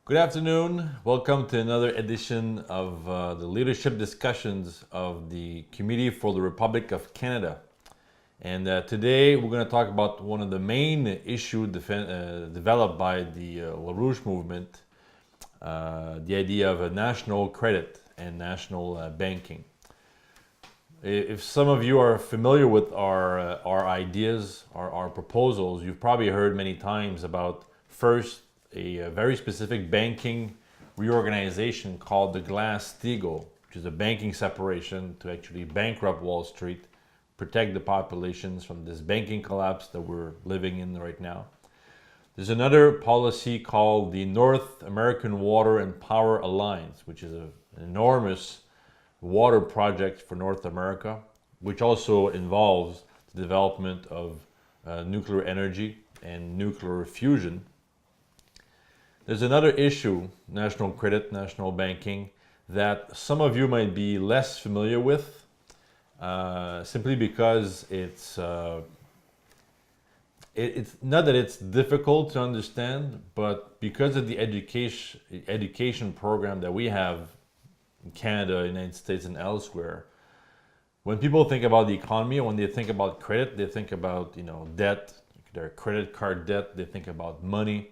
Good afternoon. Welcome to another edition of the leadership discussions of the Committee for the Republic of Canada. And today we're going to talk about one of the main issues developed by the LaRouche movement, the idea of a national credit and national banking. If some of you are familiar with our ideas, our proposals, you've probably heard many times about first a very specific banking reorganization called the Glass-Steagall, which is a banking separation to actually bankrupt Wall Street, protect the populations from this banking collapse that we're living in right now. There's another policy called the North American Water and Power Alliance, which is an enormous water project for North America, which also involves the development of nuclear energy and nuclear fusion. There's another issue, national credit, national banking, that some of you might be less familiar with, simply because it's not that it's difficult to understand, but because of the education program that we have in Canada, United States, and elsewhere, when people think about the economy, when they think about credit, they think about debt, their credit card debt, they think about money.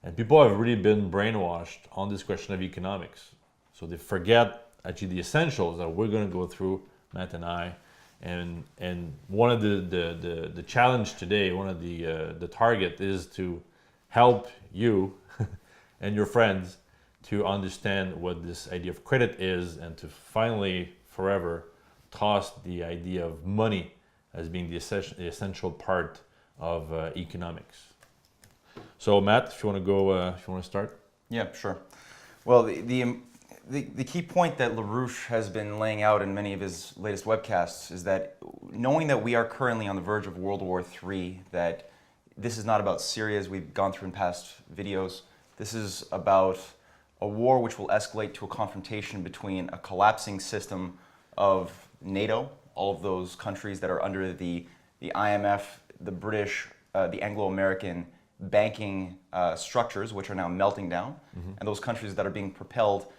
And people have really been brainwashed on this question of economics. So they forget actually the essentials that we're going to go through, Matt and I. And one of the challenge today, one of the target is to help you and your friends to understand what this idea of credit is and to finally forever toss the idea of money as being the essential part of economics. So Matt, if you want to go, if you want to start. Yeah, sure. Well, the key point that LaRouche has been laying out in many of his latest webcasts is that knowing that we are currently on the verge of World War III, that this is not about Syria as we've gone through in past videos. This is about a war which will escalate to a confrontation between a collapsing system of NATO, all of those countries that are under the IMF, the British, the Anglo-American banking structures, which are now melting down, and those countries that are being propelled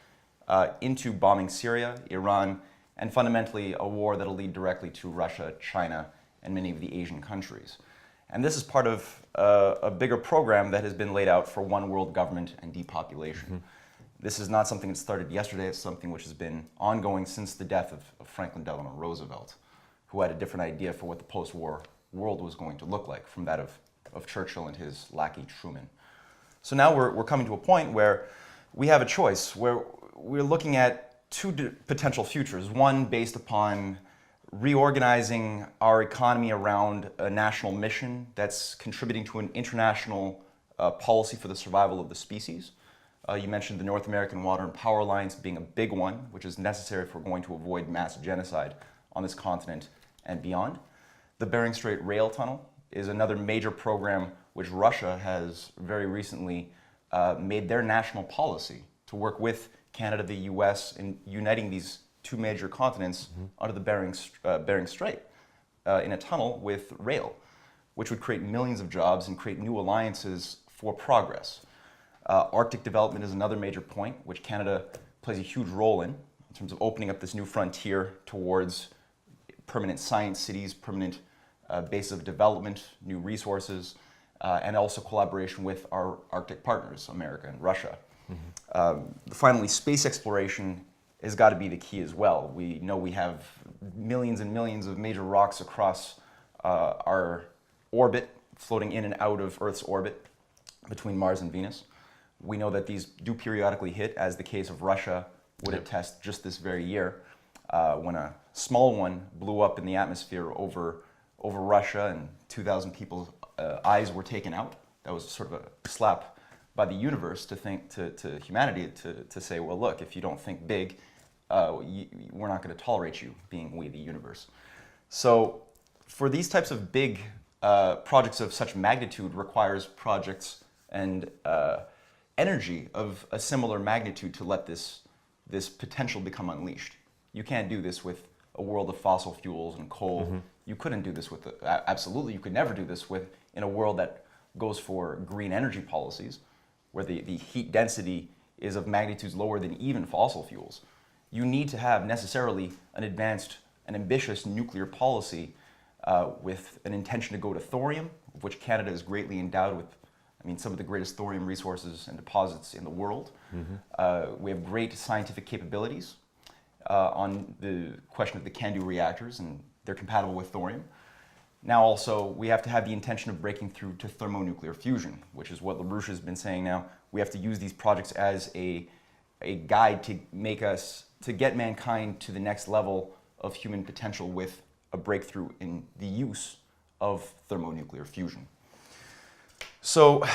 into bombing Syria, Iran, and fundamentally a war that'll lead directly to Russia, China, and many of the Asian countries. And this is part of a bigger program that has been laid out for one world government and depopulation. This is not something that started yesterday, it's something which has been ongoing since the death of Franklin Delano Roosevelt, who had a different idea for what the post-war world was going to look like from that of Churchill and his lackey Truman. So now we're coming to a point where we have a choice, where we're looking at two potential futures. One based upon reorganizing our economy around a national mission that's contributing to an international policy for the survival of the species. You mentioned the North American Water and Power Alliance being a big one, which is necessary if we're going to avoid mass genocide on this continent and beyond. The Bering Strait Rail Tunnel is another major program which Russia has very recently made their national policy to work with Canada, the US, in uniting these two major continents under the Bering Strait in a tunnel with rail, which would create millions of jobs and create new alliances for progress. Arctic development is another major point, which Canada plays a huge role in terms of opening up this new frontier towards permanent science cities, permanent base of development, new resources, and also collaboration with our Arctic partners, America and Russia. Finally, space exploration has got to be the key as well. We know we have millions and millions of major rocks across our orbit, floating in and out of Earth's orbit between Mars and Venus. We know that these do periodically hit, as the case of Russia would attest just this very year, when a small one blew up in the atmosphere over Russia and 2,000 people's eyes were taken out. That was sort of a slap by the universe to humanity to say, well, look, if you don't think big, we're not going to tolerate you being we, the universe. So for these types of big projects of such magnitude requires projects and energy of a similar magnitude to let this potential become unleashed. You can't do this with a world of fossil fuels and coal. You couldn't do this with, absolutely, you could never do this in a world that goes for green energy policies. where the heat density is of magnitudes lower than even fossil fuels, you need to have necessarily an advanced and ambitious nuclear policy with an intention to go to thorium, of which Canada is greatly endowed with, some of the greatest thorium resources and deposits in the world. We have great scientific capabilities on the question of the CANDU reactors, and they're compatible with thorium. Now also, we have to have the intention of breaking through to thermonuclear fusion, which is what LaRouche has been saying now. We have to use these projects as a guide to get mankind to the next level of human potential with a breakthrough in the use of thermonuclear fusion. So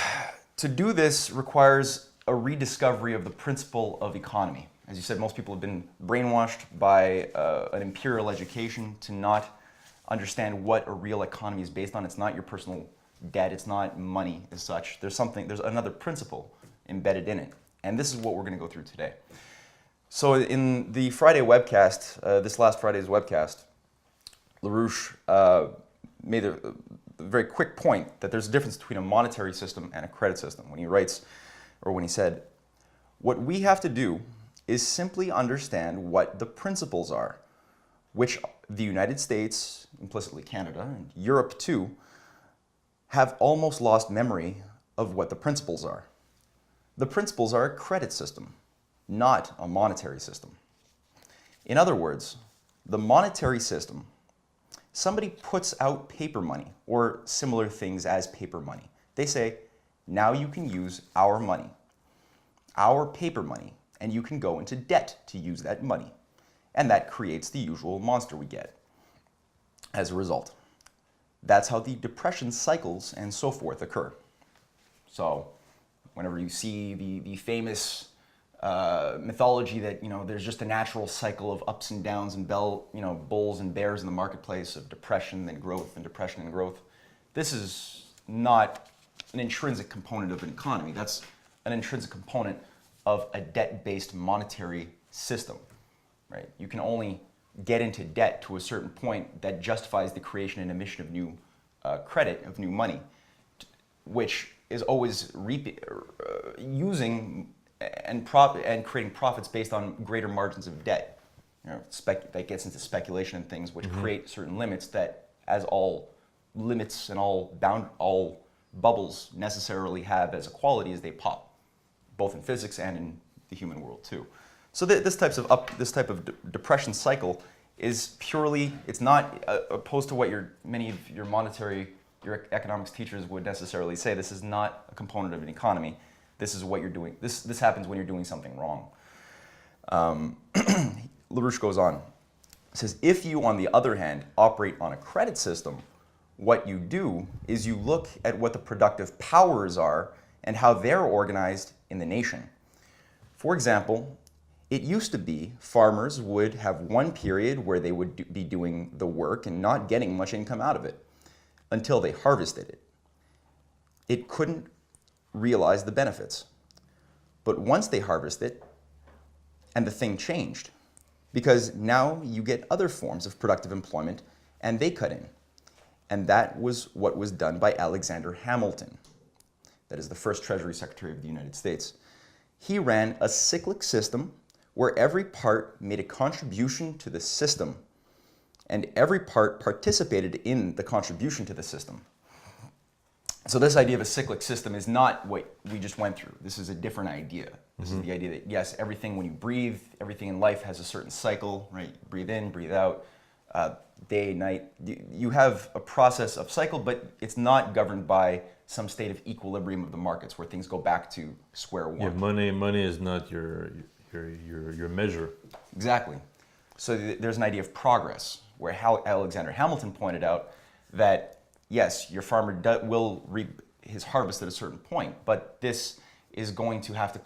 to do this requires a rediscovery of the principle of economy. As you said, most people have been brainwashed by an imperial education to not understand what a real economy is based on. It's not your personal debt, it's not money as such. There's another principle embedded in it. And this is what we're going to go through today. So in the Friday webcast, this last Friday's webcast, LaRouche made a very quick point that there's a difference between a monetary system and a credit system. When he said, what we have to do is simply understand what the principles are, which the United States, implicitly Canada, and Europe too, have almost lost memory of what the principles are. The principles are a credit system, not a monetary system. In other words, the monetary system, somebody puts out paper money or similar things as paper money. They say, now you can use our money, our paper money, and you can go into debt to use that money. And that creates the usual monster we get as a result. That's how the depression cycles and so forth occur. So whenever you see the famous mythology that there's just a natural cycle of ups and downs and bulls and bears in the marketplace of depression and growth and depression and growth, this is not an intrinsic component of an economy. That's an intrinsic component of a debt-based monetary system. Right? You can only get into debt to a certain point that justifies the creation and emission of new credit, of new money, which is always using and creating profits based on greater margins of debt. That gets into speculation and things which create certain limits that, as all limits and all bubbles necessarily have as a quality, as they pop, both in physics and in the human world too. So this type of depression cycle is purely, it's not opposed to what many of your economics teachers would necessarily say. This is not a component of an economy. This is what you're doing. This happens when you're doing something wrong. LaRouche goes on. It says, if you, on the other hand, operate on a credit system, what you do is you look at what the productive powers are and how they're organized in the nation. For example, it used to be farmers would have one period where they would be doing the work and not getting much income out of it until they harvested it. It couldn't realize the benefits. But once they harvest it, and the thing changed, because now you get other forms of productive employment and they cut in. And that was what was done by Alexander Hamilton. That is the first Treasury Secretary of the United States. He ran a cyclic system where every part made a contribution to the system and every part participated in the contribution to the system. So this idea of a cyclic system is not what we just went through. This is a different idea. This is the idea that, yes, everything when you breathe, everything in life has a certain cycle, right? Breathe in, breathe out, day, night. You have a process of cycle, but it's not governed by some state of equilibrium of the markets where things go back to square one. Yeah, money is not your measure. Exactly. So there's an idea of progress, where Alexander Hamilton pointed out that, yes, your farmer will reap his harvest at a certain point, but this is going to have to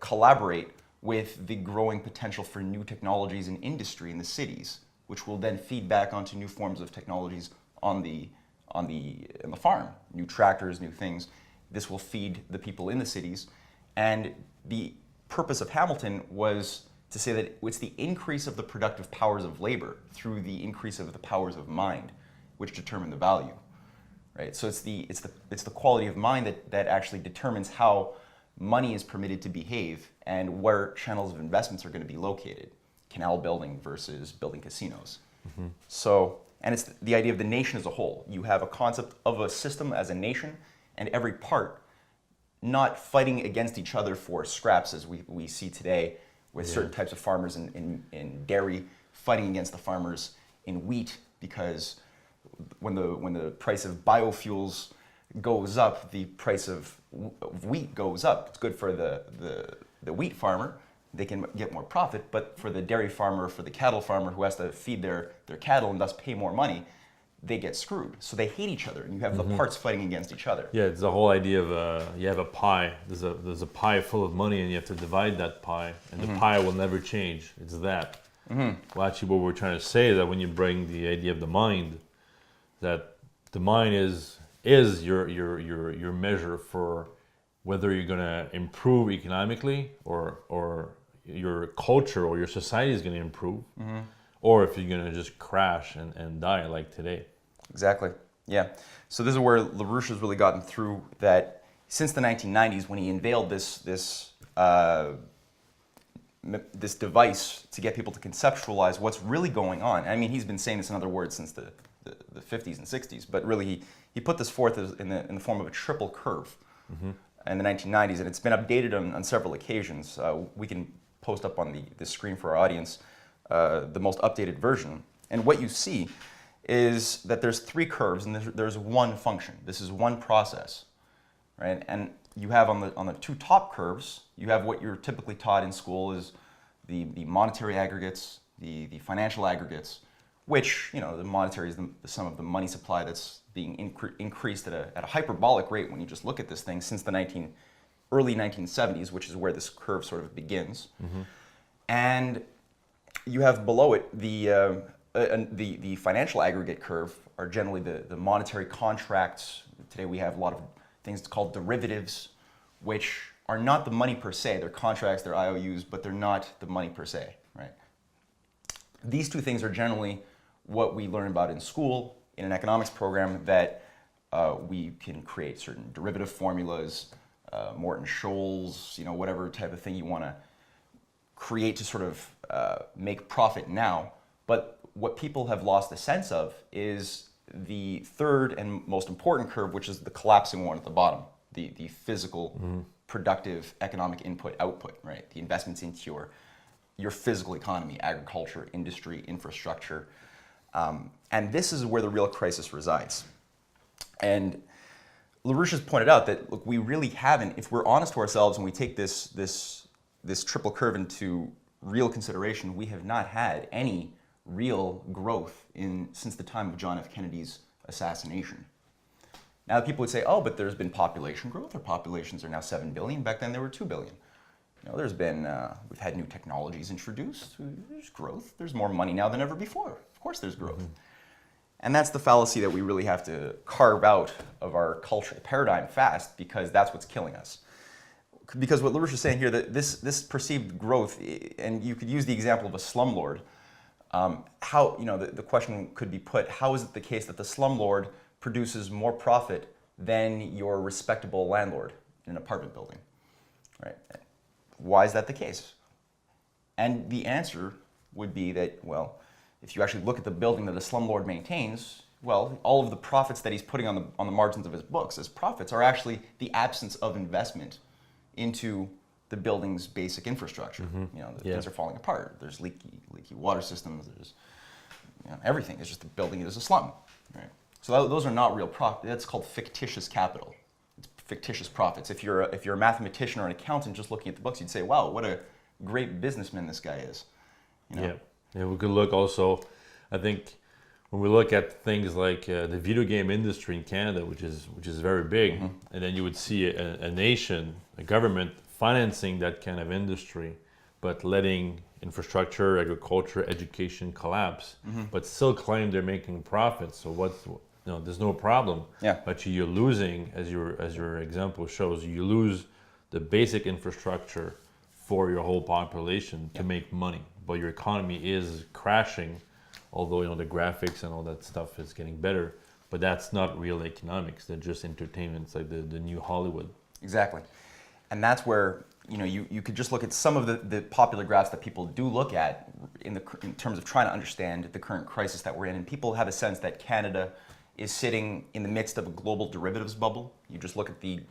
collaborate with the growing potential for new technologies and industry in the cities, which will then feed back onto new forms of technologies on the farm, new tractors, new things. This will feed the people in the cities. And the purpose of Hamilton was to say that it's the increase of the productive powers of labor through the increase of the powers of mind which determine the value. right? So it's the quality of mind that actually determines how money is permitted to behave and where channels of investments are going to be located. Canal building versus building casinos. So, and it's the idea of the nation as a whole. You have a concept of a system as a nation, and every part not fighting against each other for scraps as we see today with certain types of farmers in dairy fighting against the farmers in wheat, because when the price of biofuels goes up, the price of wheat goes up. It's good for the wheat farmer. They can get more profit, but for the dairy farmer, for the cattle farmer who has to feed their cattle and thus pay more money, they get screwed. So they hate each other, and you have the parts fighting against each other. Yeah, it's the whole idea of you have a pie. There's a pie full of money, and you have to divide that pie, and the pie will never change. It's that. Well, actually, what we're trying to say is that when you bring the idea of the mind, that the mind is your measure for whether you're going to improve economically or your culture or your society is going to improve, or if you're going to just crash and die like today. Exactly. Yeah. So this is where LaRouche has really gotten through that since the 1990s, when he unveiled this device to get people to conceptualize what's really going on. I mean, he's been saying this in other words since the 50s and 60s, but really he put this forth in the form of a triple curve in the 1990s, and it's been updated on several occasions. We can post up on the screen for our audience the most updated version. And what you see is that there's three curves and there's one function. This is one process, right? And you have on the two top curves, you have what you're typically taught in school is the monetary aggregates, the financial aggregates, which, you know, the monetary is the sum of the money supply that's being increased at a hyperbolic rate when you just look at this thing since the early 1970s, which is where this curve sort of begins. And you have below it the financial aggregate curve are generally the monetary contracts. Today we have a lot of things called derivatives, which are not the money per se. They're contracts, they're IOUs, but they're not the money per se, right? These two things are generally what we learn about in school in an economics program, that we can create certain derivative formulas, Morton Scholes, you know, whatever type of thing you want to create to sort of make profit now. But what people have lost the sense of is the third and most important curve, which is the collapsing one at the bottom, the physical, productive economic input-output, right? The investments into your physical economy, agriculture, industry, infrastructure. And this is where the real crisis resides. And LaRouche has pointed out that, look, we really haven't, if we're honest to ourselves and we take this triple curve into real consideration, we have not had any real growth since the time of John F. Kennedy's assassination. Now people would say, oh, but there's been population growth. Our populations are now 7 billion. Back then they were 2 billion. You know, there's been, we've had new technologies introduced. There's growth. There's more money now than ever before. Of course there's growth. And that's the fallacy that we really have to carve out of our cultural paradigm fast, because that's what's killing us. Because what LaRouche is saying here, that this perceived growth, and you could use the example of a slumlord. How, you know, the question could be put, how is it the case that the slumlord produces more profit than your respectable landlord in an apartment building, right? Why is that the case? And the answer would be that, well, if you actually look at the building that a slumlord maintains, well, all of the profits that he's putting on the margins of his books as profits are actually the absence of investment into the building's basic infrastructure. You know, things are falling apart. There's leaky water systems. There's, you know, everything. It's just the building is a slum, right? So those are not real profit. That's called fictitious capital. It's fictitious profits. If you're a mathematician or an accountant just looking at the books, you'd say, wow, what a great businessman this guy is. You know? Yeah. We could look also, I think, when we look at things like the video game industry in Canada, which is very big, and then you would see a nation, a government financing that kind of industry, but letting infrastructure, agriculture, education collapse, but still claim they're making profits. So there's no problem. Yeah. But you're losing, as your example shows, you lose the basic infrastructure for your whole population to make money, but your economy is crashing. Although, you know, the graphics and all that stuff is getting better, But that's not real economics. They're just entertainment. It's like the new Hollywood. Exactly. And that's where, you could just look at some of the popular graphs that people do look at in terms of trying to understand the current crisis that we're in. And people have a sense that Canada is sitting in the midst of a global derivatives bubble. You just look at the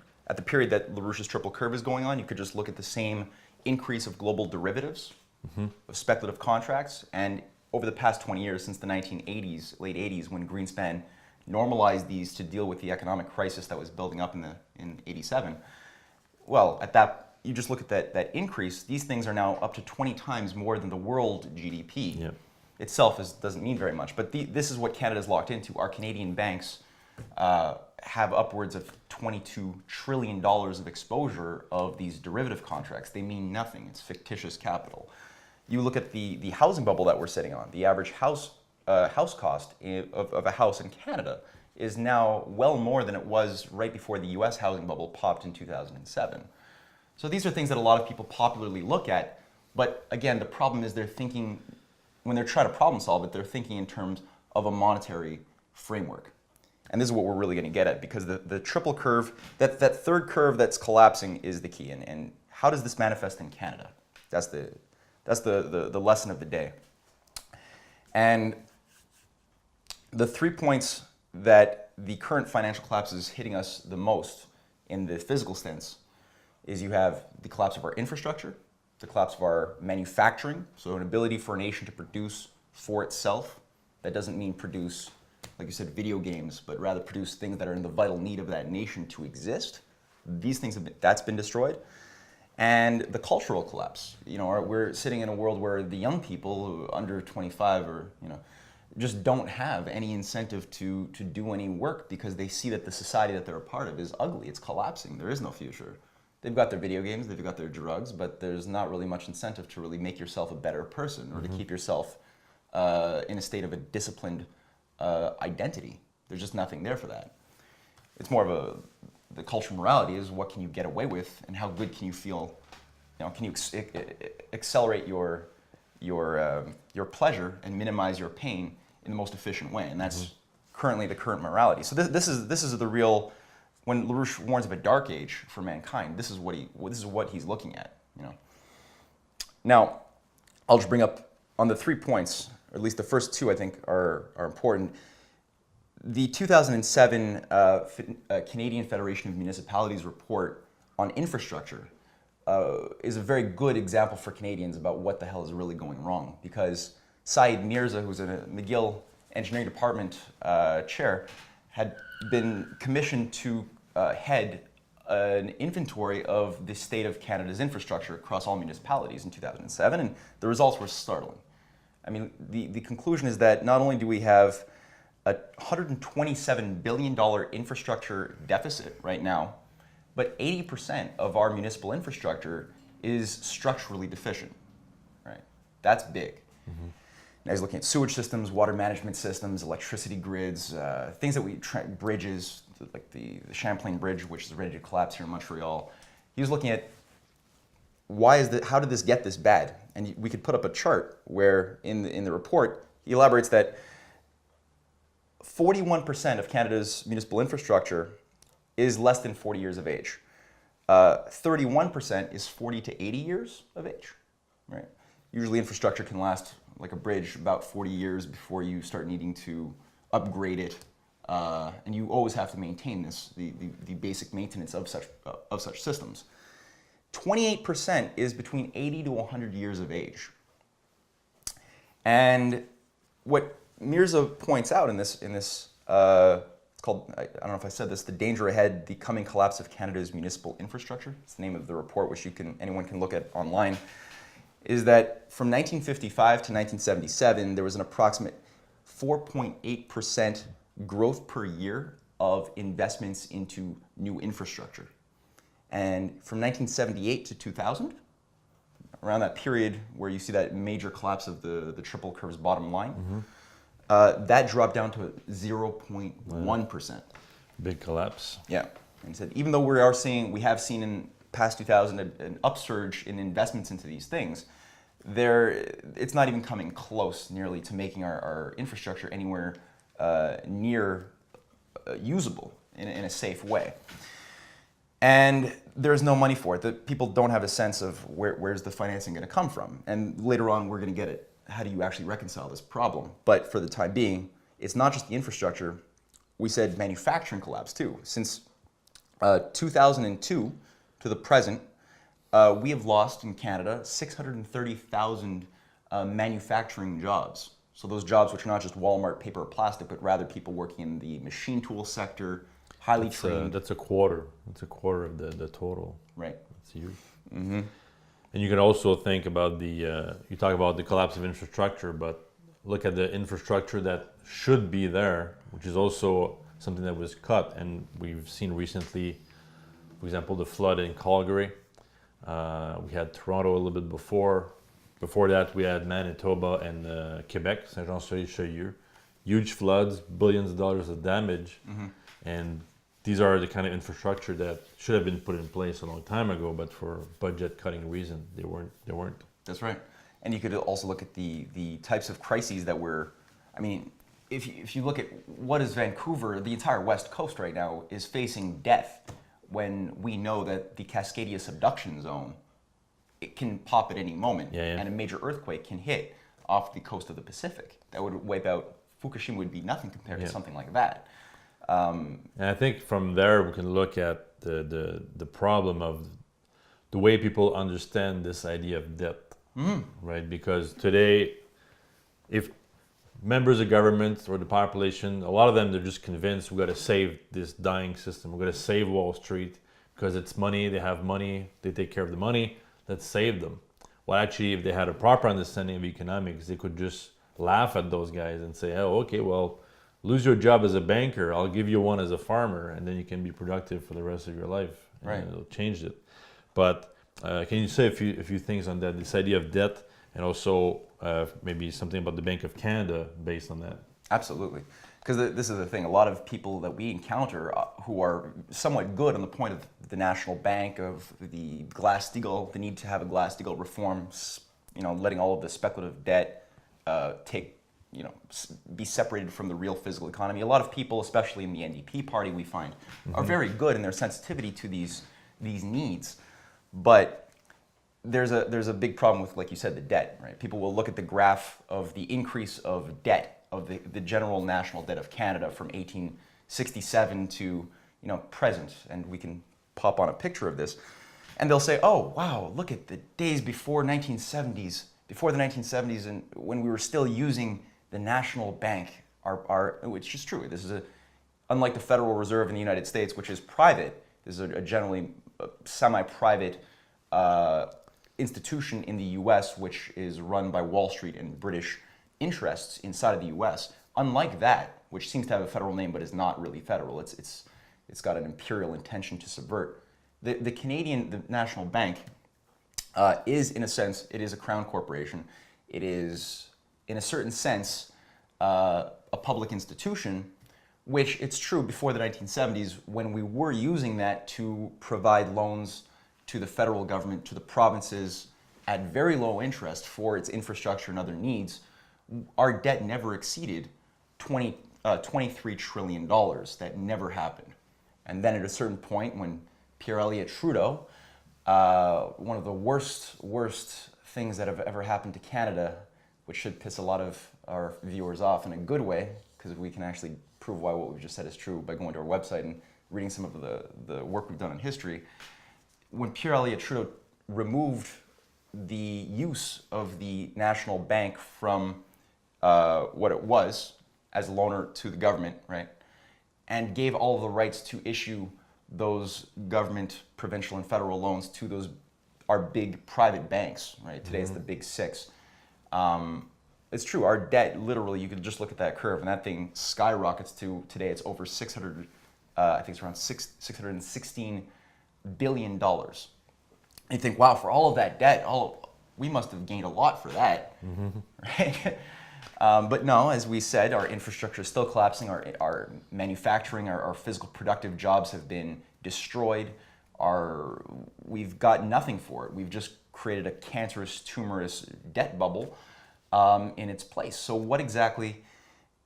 period that LaRouche's triple curve is going on, you could just look at the same increase of global derivatives, of speculative contracts. And over the past 20 years, since the 1980s, late 80s, when Greenspan normalized these to deal with the economic crisis that was building up in 87, well, you just look at that increase, these things are now up to 20 times more than the world GDP. Yeah. Itself doesn't mean very much. But this is what Canada's locked into. Our Canadian banks have upwards of $22 trillion of exposure of these derivative contracts. They mean nothing. It's fictitious capital. You look at the housing bubble that we're sitting on. The average house cost of a house in Canada is now well more than it was right before the US housing bubble popped in 2007. So these are things that a lot of people popularly look at. But again, the problem is they're thinking, when they're trying to problem solve it, they're thinking in terms of a monetary framework. And this is what we're really going to get at, because the triple curve, that third curve that's collapsing is the key. And how does this manifest in Canada? That's the lesson of the day. And the 3 points that the current financial collapse is hitting us the most in the physical sense is you have the collapse of our infrastructure, the collapse of our manufacturing, so an ability for a nation to produce for itself. That doesn't mean produce, like you said, video games, but rather produce things that are in the vital need of that nation to exist. These things that's been destroyed. And the cultural collapse. We're sitting in a world where the young people under 25 just don't have any incentive to do any work, because they see that the society that they're a part of is ugly. It's collapsing. There is no future. They've got their video games, they've got their drugs, but there's not really much incentive to really make yourself a better person, or to keep yourself in a state of a disciplined identity. There's just nothing there for that. It's more of the cultural morality is what can you get away with, and how good can you feel? Can you accelerate your pleasure and minimize your pain in the most efficient way? And that's currently the current morality. So this is the real. When LaRouche warns of a dark age for mankind, this is what he's looking at. Now, I'll just bring up on the 3 points, or at least the first two I think are important. The 2007 Canadian Federation of Municipalities report on infrastructure is a very good example for Canadians about what the hell is really going wrong, because Syed Mirza, who's a McGill Engineering Department chair, had been commissioned to head an inventory of the state of Canada's infrastructure across all municipalities in 2007, and the results were startling. I mean, the conclusion is that not only do we have a $127 billion infrastructure deficit right now, but 80% of our municipal infrastructure is structurally deficient, right? That's big. Now he's looking at sewage systems, water management systems, electricity grids, things that bridges, like the Champlain Bridge, which is ready to collapse here in Montreal. He was looking at how did this get this bad? And we could put up a chart where in the report, he elaborates that 41% of Canada's municipal infrastructure is less than 40 years of age. 31% is 40 to 80 years of age, right? Usually infrastructure can last, like a bridge, about 40 years before you start needing to upgrade it. And you always have to maintain the basic maintenance of such systems. 28% is between 80 to 100 years of age. And what Mirza points out in this it's called, I don't know if I said this, The Danger Ahead, the Coming Collapse of Canada's Municipal Infrastructure. It's the name of the report, which anyone can look at online. Is that from 1955 to 1977, there was an approximate 4.8% growth per year of investments into new infrastructure. And from 1978 to 2000, around that period where you see that major collapse of the triple curve's bottom line, that dropped down to 0.1%. Big collapse. Yeah. And he said, even though we have seen in past 2000 an upsurge in investments into these things, it's not even coming close nearly to making our infrastructure anywhere near usable in a safe way. And there's no money for it. The people don't have a sense of where's the financing going to come from. And later on, we're going to get it. How do you actually reconcile this problem? But for the time being, it's not just the infrastructure. We said manufacturing collapse too. Since 2002 to the present, we have lost in Canada 630,000 manufacturing jobs. So those jobs which are not just Walmart, paper, or plastic, but rather people working in the machine tool sector, highly trained. That's a quarter. That's a quarter of the total. Right. That's huge. Mm-hmm. And you can also think about you talk about the collapse of infrastructure, but look at the infrastructure that should be there, which is also something that was cut. And we've seen recently, for example, the flood in Calgary. We had Toronto a little bit before. Before that, we had Manitoba and Quebec, Saint-Jean-sur-Richelieu. Huge floods, billions of dollars of damage. Mm-hmm. And these are the kind of infrastructure that should have been put in place a long time ago, but for budget cutting reason, they weren't. That's right. And you could also look at the types of crises that if you look at what is Vancouver, the entire West Coast right now is facing death when we know that the Cascadia subduction zone, it can pop at any moment, and a major earthquake can hit off the coast of the Pacific. That would wipe out, Fukushima would be nothing compared to something like that. And I think from there we can look at the problem of the way people understand this idea of debt, right? Because today, if members of government or the population, a lot of them, they're just convinced we got to save this dying system. We're going to save Wall Street because it's money. They have money. They take care of the money. Let's save them. Well, actually, if they had a proper understanding of economics, they could just laugh at those guys and say, "Oh, okay, well, lose your job as a banker. I'll give you one as a farmer, and then you can be productive for the rest of your life." Right. And it'll change it. But can you say a few things on that? This idea of debt, and also maybe something about the Bank of Canada based on that. Absolutely. Because this is the thing, a lot of people that we encounter who are somewhat good on the point of the National Bank, of the Glass-Steagall, the need to have a Glass-Steagall reform, letting all of the speculative debt be separated from the real physical economy. A lot of people, especially in the NDP party, we find, are very good in their sensitivity to these needs. But there's a big problem with, like you said, the debt, right? People will look at the graph of the increase of debt, of the general national debt of Canada from 1867 to present, and we can pop on a picture of this, and they'll say, "Oh, wow, look at the days before the 1970s, and when we were still using the National Bank, which is true. This is unlike the Federal Reserve in the United States, which is private. This is a generally semi-private institution in the U.S., which is run by Wall Street and British interests inside of the U.S. Unlike that, which seems to have a federal name but is not really federal. It's got an imperial intention to subvert. The National Bank is, in a sense, it is a crown corporation. It is, in a certain sense, a public institution, which it's true before the 1970s, when we were using that to provide loans to the federal government, to the provinces at very low interest for its infrastructure and other needs, our debt never exceeded $23 trillion. That never happened. And then at a certain point, when Pierre Elliott Trudeau, one of the worst things that have ever happened to Canada, which should piss a lot of our viewers off in a good way, because we can actually prove why what we've just said is true by going to our website and reading some of the work we've done in history. When Pierre Elliott Trudeau removed the use of the National Bank from what it was as a loaner to the government, right, and gave all of the rights to issue those government, provincial, and federal loans to our big private banks, right? Today it's the big six. It's true, our debt, literally, you could just look at that curve, and that thing skyrockets to today. It's over 600, I think it's around $616 billion. And you think, wow, for all of that debt, we must have gained a lot for that, right? But no, as we said, our infrastructure is still collapsing. Our manufacturing, our physical productive jobs have been destroyed. We've got nothing for it. We've just created a cancerous, tumorous debt bubble in its place. So what exactly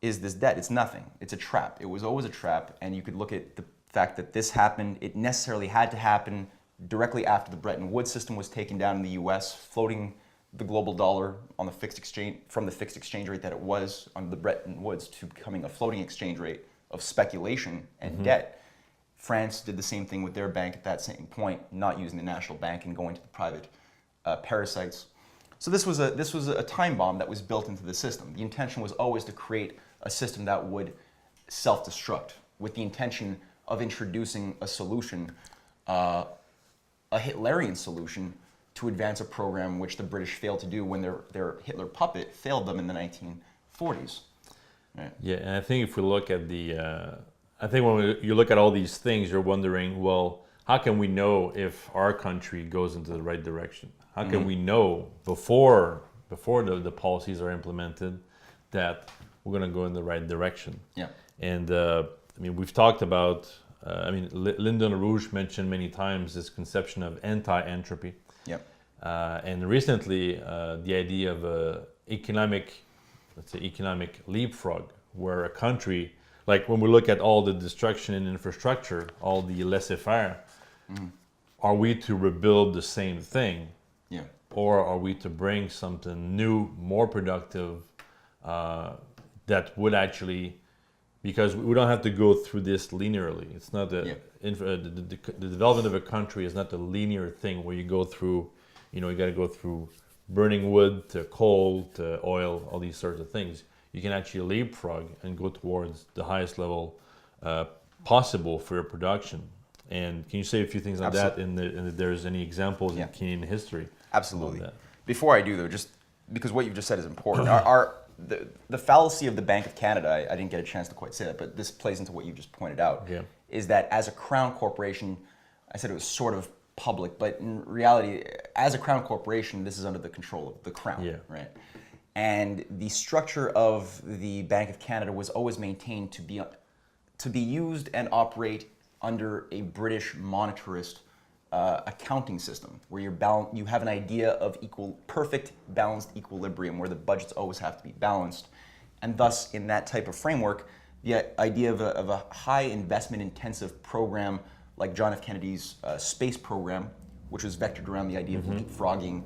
is this debt. It's nothing. It's a trap. It was always a trap, and you could look at the fact that this happened. It necessarily had to happen directly after the Bretton Woods system was taken down in the U.S., floating the global dollar on the fixed exchange from the fixed exchange rate that it was under the Bretton Woods to becoming a floating exchange rate of speculation and debt. France did the same thing with their bank at that same point, not using the national bank and going to the private parasites. So this was a time bomb that was built into the system. The intention was always to create a system that would self-destruct, with the intention of introducing a solution, a Hitlerian solution, to advance a program which the British failed to do when their Hitler puppet failed them in the 1940s. Right? Yeah, and I think if we look at I think when you look at all these things, you're wondering, well, how can we know if our country goes into the right direction? How can we know before the policies are implemented that we're going to go in the right direction? Yeah. And I mean, we've talked about, Lyndon LaRouche mentioned many times this conception of anti-entropy. Yeah. And recently, the idea of economic leapfrog, where a country, like when we look at all the destruction in infrastructure, all the laissez-faire, are we to rebuild the same thing? Yeah. Or are we to bring something new, more productive, that would actually, because we don't have to go through this linearly. It's not the development of a country is not a linear thing where you go through, you got to go through burning wood to coal to oil, all these sorts of things. You can actually leapfrog and go towards the highest level possible for your production. And can you say a few things on that? And if there's any examples in Canadian history? Absolutely. Before I do, though, just because what you've just said is important, the fallacy of the Bank of Canada, I didn't get a chance to quite say that, but this plays into what you just pointed out, is that as a Crown corporation, I said it was sort of public, but in reality, as a Crown corporation, this is under the control of the Crown, right? And the structure of the Bank of Canada was always maintained to be used and operate under a British monetarist accounting system, where you have an idea of perfect balanced equilibrium, where the budgets always have to be balanced. And thus, in that type of framework, the idea of a high investment intensive program like John F. Kennedy's space program, which was vectored around the idea of leapfrogging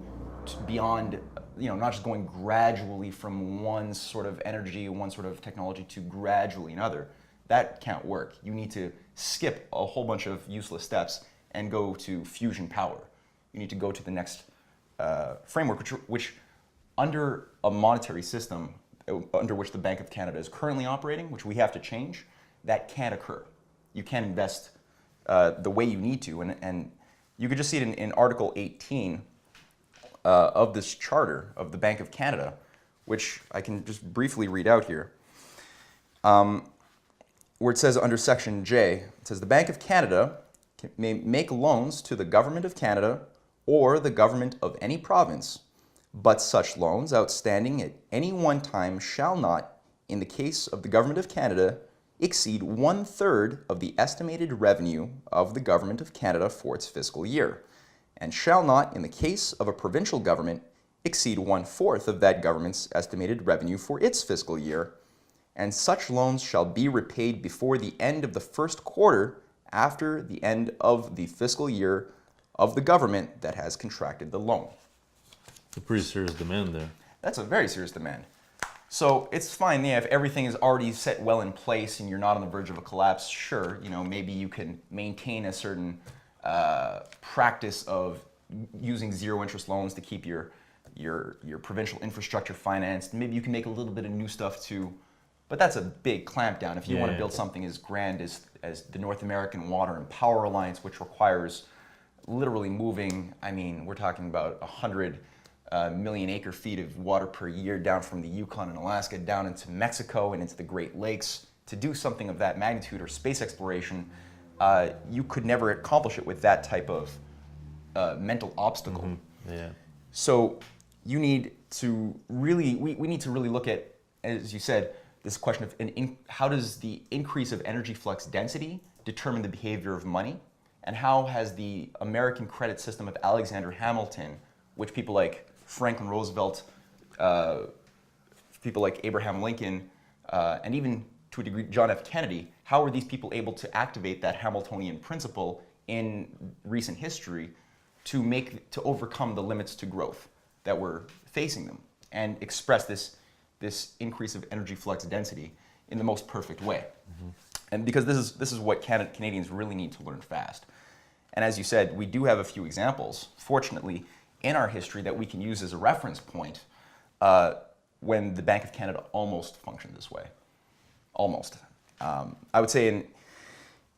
beyond, not just going gradually from one sort of energy, one sort of technology to gradually another. That can't work. You need to skip a whole bunch of useless steps and go to fusion power. You need to go to the next framework, which under a monetary system under which the Bank of Canada is currently operating, which we have to change, that can't occur. You can't invest the way you need to. And you could just see it in Article 18 of this charter of the Bank of Canada, which I can just briefly read out here. Where it says under Section J, it says the Bank of Canada may make loans to the Government of Canada or the government of any province, but such loans outstanding at any one time shall not, in the case of the Government of Canada, exceed 1/3 of the estimated revenue of the Government of Canada for its fiscal year, and shall not, in the case of a provincial government, exceed 1/4 of that government's estimated revenue for its fiscal year, and such loans shall be repaid before the end of the first quarter after the end of the fiscal year of the government that has contracted the loan. It's a pretty serious demand there. That's a very serious demand. So it's fine, if everything is already set well in place and you're not on the verge of a collapse, sure, maybe you can maintain a certain practice of using zero interest loans to keep your provincial infrastructure financed. Maybe you can make a little bit of new stuff too. But that's a big clampdown. If you want to build something as grand as the North American Water and Power Alliance, which requires literally moving, we're talking about 100 million acre feet of water per year down from the Yukon and Alaska down into Mexico and into the Great Lakes. To do something of that magnitude or space exploration, you could never accomplish it with that type of mental obstacle. So you need to really, we need to really look at, as you said, this question of how does the increase of energy flux density determine the behavior of money? And how has the American credit system of Alexander Hamilton, which people like Franklin Roosevelt, people like Abraham Lincoln and even to a degree John F. Kennedy, how were these people able to activate that Hamiltonian principle in recent history to overcome the limits to growth that were facing them and express this increase of energy flux density in the most perfect way? And because this is what Canadians really need to learn fast. And as you said, we do have a few examples, fortunately, in our history that we can use as a reference point when the Bank of Canada almost functioned this way. Almost. I would say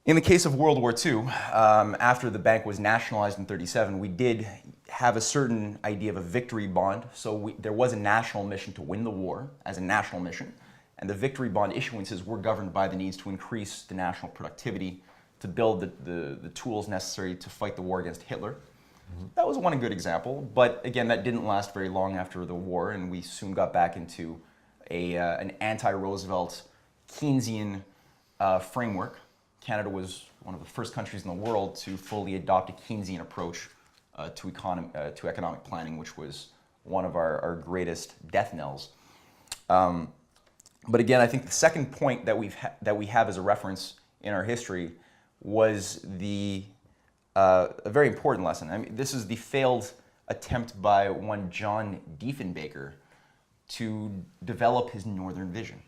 in the case of World War II, after the bank was nationalized in 1937, we did have a certain idea of a victory bond. So there was a national mission to win the war as a national mission. And the victory bond issuances were governed by the needs to increase the national productivity, to build the tools necessary to fight the war against Hitler. That was one good example, but again, that didn't last very long after the war, and we soon got back into an anti-Roosevelt Keynesian framework. Canada was one of the first countries in the world to fully adopt a Keynesian approach to economic planning, which was one of our greatest death knells. But again, I think the second point that we have as a reference in our history was a very important lesson. I mean, this is the failed attempt by one John Diefenbaker to develop his Northern vision.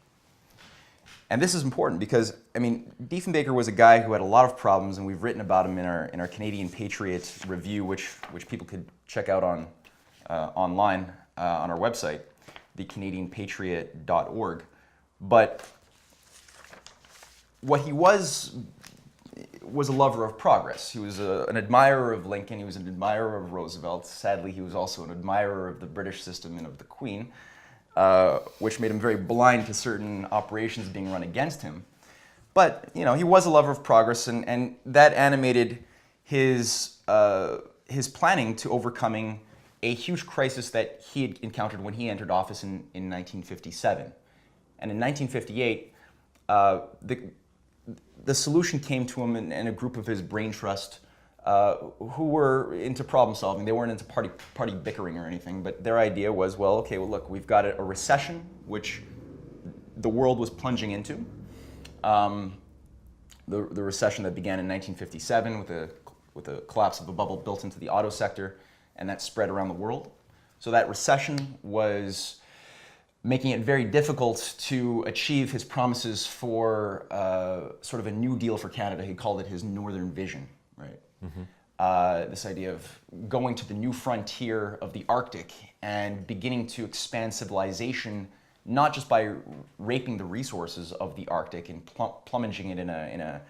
And this is important because, I mean, Diefenbaker was a guy who had a lot of problems, and we've written about him in our Canadian Patriot review, which people could check out online on our website, thecanadianpatriot.org. But what he was a lover of progress. He was an admirer of Lincoln. He was an admirer of Roosevelt. Sadly, he was also an admirer of the British system and of the Queen, which made him very blind to certain operations being run against him. But he was a lover of progress, and that animated his planning to overcoming a huge crisis that he had encountered when he entered office in 1957. And in 1958, the solution came to him and a group of his brain trust who were into problem solving. They weren't into party bickering or anything, but their idea was, well, okay, well, look, we've got a recession, which the world was plunging into. The recession that began in 1957 with the collapse of a bubble built into the auto sector, and that spread around the world. So that recession was making it very difficult to achieve his promises for sort of a new deal for Canada. He called it his Northern Vision, right? This idea of going to the new frontier of the Arctic and beginning to expand civilization, not just by raping the resources of the Arctic and plummeting it in a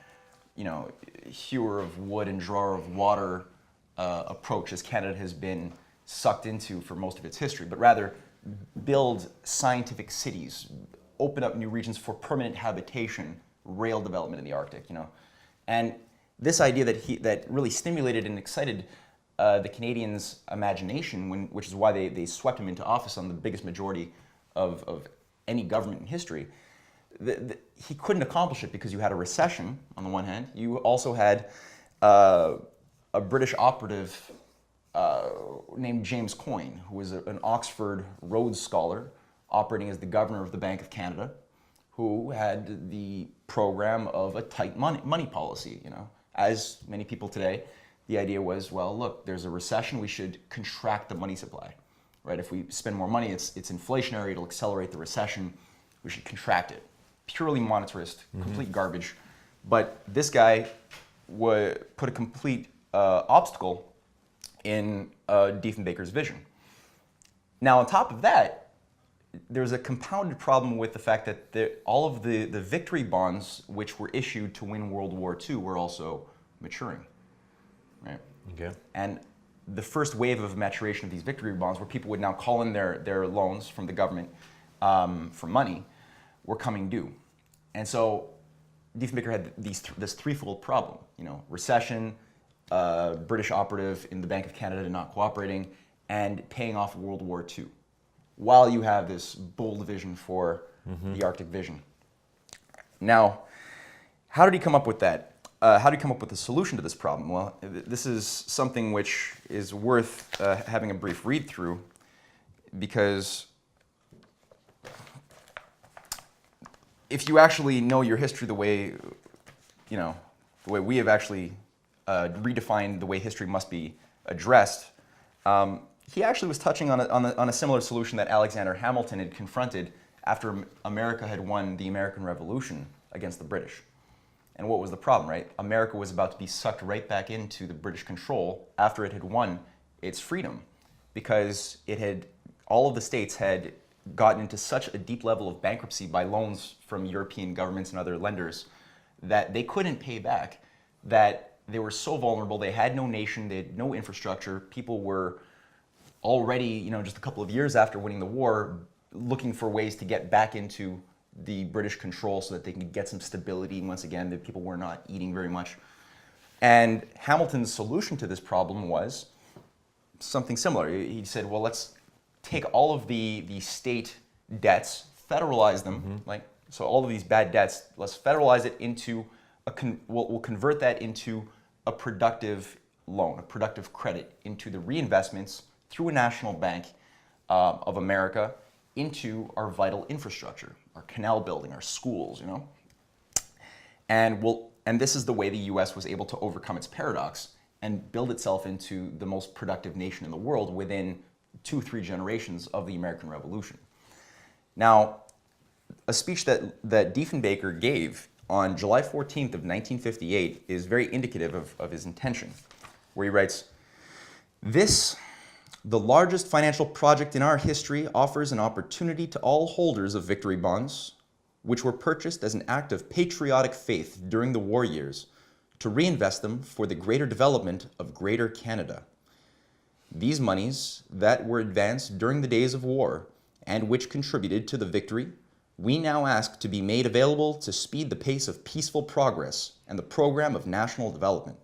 hewer of wood and drawer of water approach, as Canada has been sucked into for most of its history, but rather build scientific cities, open up new regions for permanent habitation, rail development in the Arctic, And this idea that really stimulated and excited the Canadians' imagination, which is why they swept him into office on the biggest majority of any government in history. He couldn't accomplish it because you had a recession on the one hand. You also had a British operative named James Coyne, who was an Oxford Rhodes Scholar operating as the governor of the Bank of Canada, who had the program of a tight money policy. As many people today, the idea was, well, look, there's a recession, we should contract the money supply, right? If we spend more money, it's inflationary, it'll accelerate the recession, we should contract it. Purely monetarist, complete garbage. But this guy put a complete obstacle in Diefenbaker's vision. Now, on top of that, there's a compounded problem with the fact that all of the victory bonds which were issued to win World War II were also maturing, right? Okay. And the first wave of maturation of these victory bonds, where people would now call in their loans from the government for money, were coming due. And so Diefenbaker had this threefold problem, recession, British operative in the Bank of Canada not cooperating, and paying off World War II, while you have this bold vision for the Arctic vision. Now, how did he come up with that? How did he come up with the solution to this problem? Well, this is something which is worth having a brief read through, because if you actually know your history the way, the way we have actually redefined the way history must be addressed, he actually was touching on a similar solution that Alexander Hamilton had confronted after America had won the American Revolution against the British. And what was the problem, right? America was about to be sucked right back into the British control after it had won its freedom, because all of the states had gotten into such a deep level of bankruptcy by loans from European governments and other lenders that they couldn't pay back, that they were so vulnerable. They had no nation, they had no infrastructure. People were already, just a couple of years after winning the war, looking for ways to get back into the British control so that they could get some stability. Once again, the people were not eating very much. And Hamilton's solution to this problem was something similar. He said, well, let's take all of the state debts, federalize them, so all of these bad debts, let's federalize it into we'll convert that into a productive loan, a productive credit into the reinvestments through a national bank of America into our vital infrastructure, our canal building, our schools, And this is the way the U.S. was able to overcome its paradox and build itself into the most productive nation in the world within 2-3 generations of the American Revolution. Now, a speech that Diefenbaker gave on July 14th of 1958 is very indicative of his intention, where he writes, "This, the largest financial project in our history, offers an opportunity to all holders of Victory bonds, which were purchased as an act of patriotic faith during the war years, to reinvest them for the greater development of Greater Canada. These monies that were advanced during the days of war, and which contributed to the victory, we now ask to be made available to speed the pace of peaceful progress and the program of national development.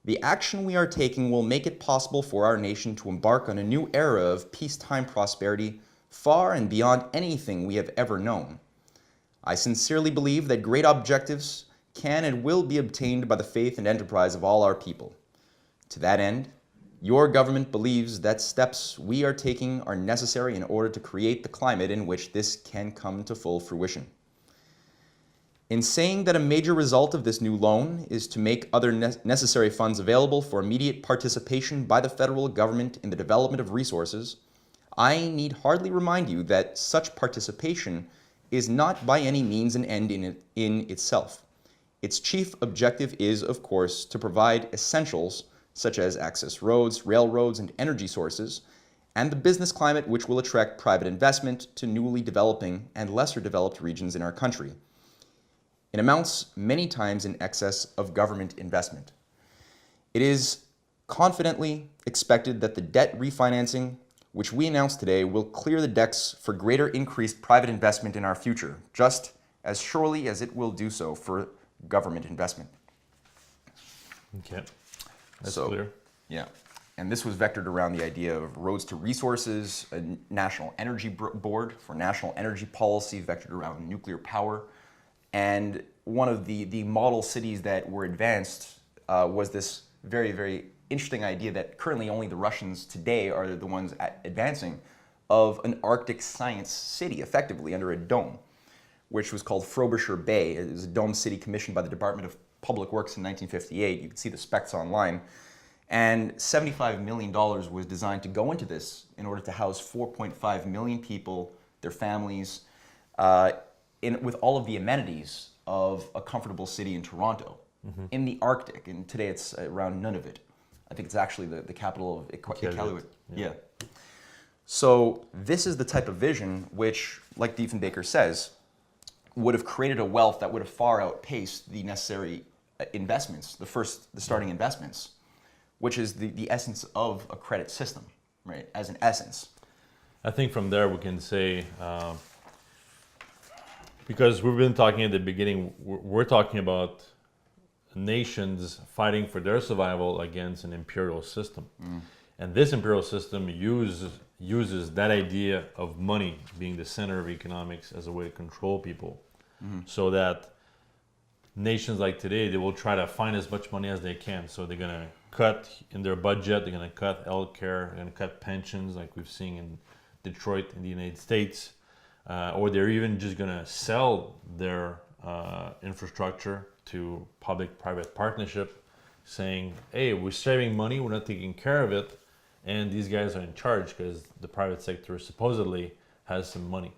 The action we are taking will make it possible for our nation to embark on a new era of peacetime prosperity far and beyond anything we have ever known. I sincerely believe that great objectives can and will be obtained by the faith and enterprise of all our people. To that end, your government believes that steps we are taking are necessary in order to create the climate in which this can come to full fruition. In saying that a major result of this new loan is to make other necessary funds available for immediate participation by the federal government in the development of resources, I need hardly remind you that such participation is not by any means an end in itself. Its chief objective is, of course, to provide essentials such as access roads, railroads, and energy sources, and the business climate which will attract private investment to newly developing and lesser developed regions in our country, in amounts many times in excess of government investment. It is confidently expected that the debt refinancing which we announced today will clear the decks for greater increased private investment in our future, just as surely as it will do so for government investment." Okay, that's clear. Yeah, and this was vectored around the idea of roads to resources, a national energy board for national energy policy vectored around nuclear power. And one of the model cities that were advanced was this very, very interesting idea that currently only the Russians today are the ones advancing, of an Arctic science city, effectively under a dome, which was called Frobisher Bay. It was a dome city commissioned by the Department of Public Works in 1958. You can see the specs online. And $75 million was designed to go into this in order to house 4.5 million people, their families, with all of the amenities of a comfortable city in Toronto, in the Arctic. And today it's around Nunavut. I think it's actually the capital of Iqaluit. Yeah. So this is the type of vision which, like Diefenbaker says, would have created a wealth that would have far outpaced the necessary investments, the starting investments, which is the essence of a credit system, right? As an essence. I think from there we can say, because we've been talking at the beginning, we're talking about nations fighting for their survival against an imperial system. And this imperial system uses that idea of money being the center of economics as a way to control people. So that nations like today, they will try to find as much money as they can. So they're going to cut in their budget, they're going to cut healthcare, they're going to cut pensions like we've seen in Detroit in the United States. or they're even just going to sell their infrastructure to public-private partnership, saying, hey, we're saving money, we're not taking care of it, and these guys are in charge because the private sector supposedly has some money.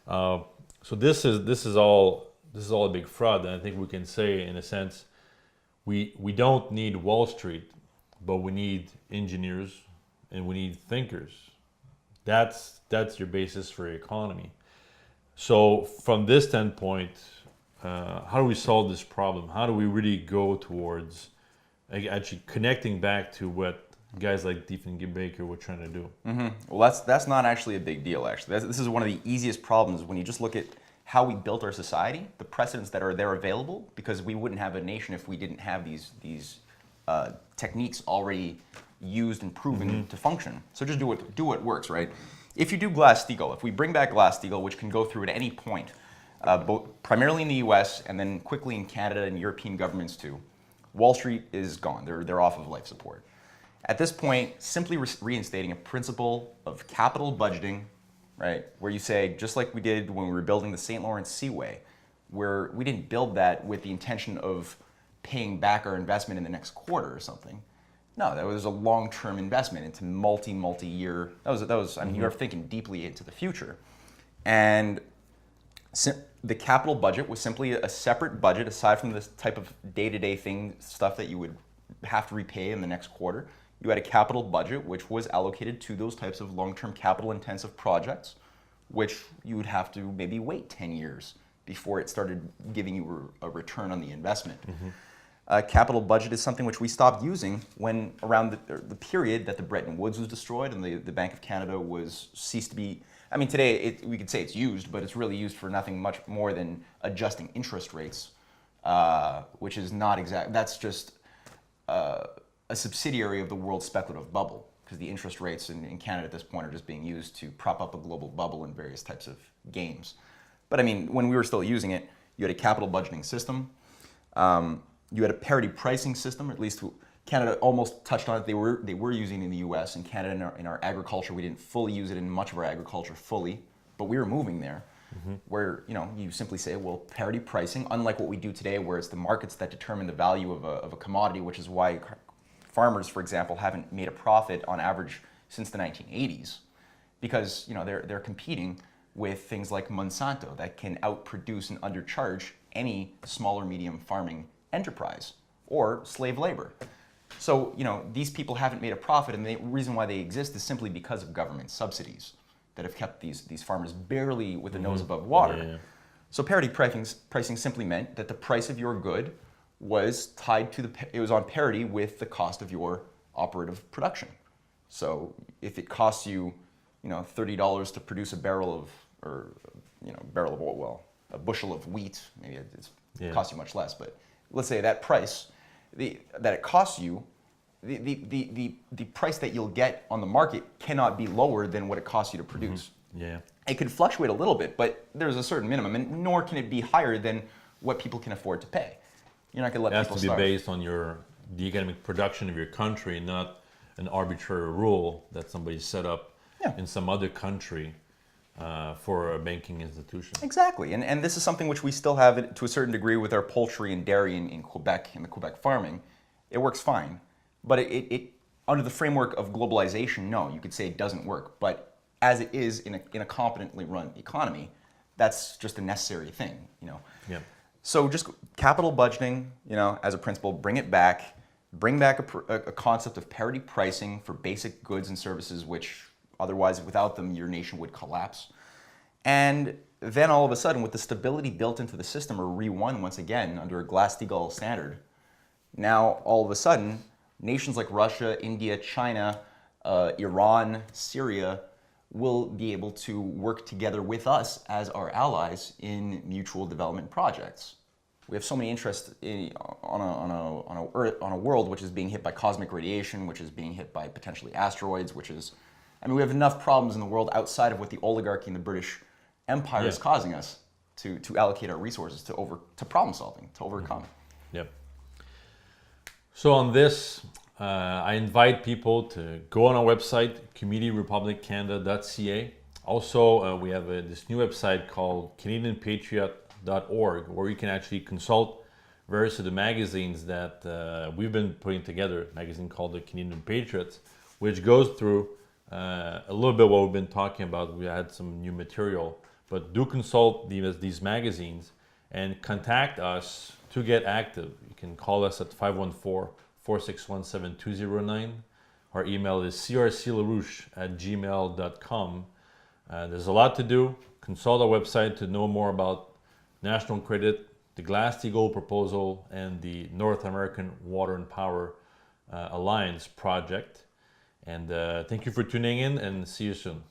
So this is all a big fraud, and I think we can say, in a sense, we don't need Wall Street, but we need engineers and we need thinkers. That's your basis for your economy. So from this standpoint, how do we solve this problem? How do we really go towards actually connecting back to what guys like Diefenbaker were trying to do? Well, that's not actually a big deal, actually. This is one of the easiest problems when you just look at how we built our society, the precedents that are there available, because we wouldn't have a nation if we didn't have these techniques already used and proven to function. So just do what works, right? If you do Glass-Steagall, if we bring back Glass-Steagall, which can go through at any point, both primarily in the US and then quickly in Canada and European governments too, Wall Street is gone. They're off of life support. At this point, simply reinstating a principle of capital budgeting, right, where you say, just like we did when we were building the St. Lawrence Seaway, where we didn't build that with the intention of paying back our investment in the next quarter or something. No, that was a long-term investment into multi-year. That was. I mean, you're thinking deeply into the future, and the capital budget was simply a separate budget aside from this type of day-to-day stuff that you would have to repay in the next quarter. You had a capital budget which was allocated to those types of long-term capital-intensive projects, which you would have to maybe wait 10 years before it started giving you a return on the investment. Capital budget is something which we stopped using when around the period that the Bretton Woods was destroyed and the Bank of Canada ceased to be. I mean, today we could say it's used, but it's really used for nothing much more than adjusting interest rates, which is not exact. That's just a subsidiary of the world speculative bubble, because the interest rates in Canada at this point are just being used to prop up a global bubble in various types of games. But I mean, when we were still using it, you had a capital budgeting system. You had a parity pricing system, or at least Canada almost touched on it. They were using it in the U.S. and Canada in our agriculture. We didn't fully use it in much of our agriculture fully, but we were moving there, where you simply say, well, parity pricing, unlike what we do today, where it's the markets that determine the value of a commodity, which is why farmers, for example, haven't made a profit on average since the 1980s, because they're competing with things like Monsanto that can outproduce and undercharge any small or medium farming enterprise or slave labor. So these people haven't made a profit, and the reason why they exist is simply because of government subsidies that have kept these farmers barely with the nose above water. Yeah. So parity pricing simply meant that the price of your good was tied to it was on parity with the cost of your operative production. So if it costs you, $30 to produce a barrel of oil, well, a bushel of wheat, maybe it costs you much less, but let's say that price that it costs you, the price that you'll get on the market cannot be lower than what it costs you to produce. Yeah. It could fluctuate a little bit, but there's a certain minimum, and nor can it be higher than what people can afford to pay. You're not going to let people starve. It has to be based on the economic production of your country, not an arbitrary rule that somebody set up in some other country for a banking institution. Exactly, and this is something which we still have to a certain degree with our poultry and dairy in Quebec, in the Quebec farming. It works fine, but it under the framework of globalization, no, you could say it doesn't work. But as it is in a competently run economy, that's just a necessary thing, Yeah. So just capital budgeting, as a principle, bring back a concept of parity pricing for basic goods and services, which otherwise, without them, your nation would collapse. And then all of a sudden, with the stability built into the system, or re-won once again under a Glass-Steagall standard, now all of a sudden, nations like Russia, India, China, Iran, Syria will be able to work together with us as our allies in mutual development projects. We have so many interests on a world which is being hit by cosmic radiation, which is being hit by potentially asteroids, we have enough problems in the world outside of what the oligarchy and the British Empire is causing us to allocate our resources to problem solving, to overcome. Yep. So on this, I invite people to go on our website, communityrepubliccanada.ca, Also, we have this new website called CanadianPatriot.org, where you can actually consult various of the magazines that we've been putting together. A magazine called the Canadian Patriots, which goes through a little bit what we've been talking about. We had some new material, but do consult these magazines and contact us to get active. You can call us at 514-461-7209. Our email is crclarouche@gmail.com. There's a lot to do. Consult our website to know more about National Credit, the Glass-Steagall proposal, and the North American Water and Power Alliance project. And thank you for tuning in, and see you soon.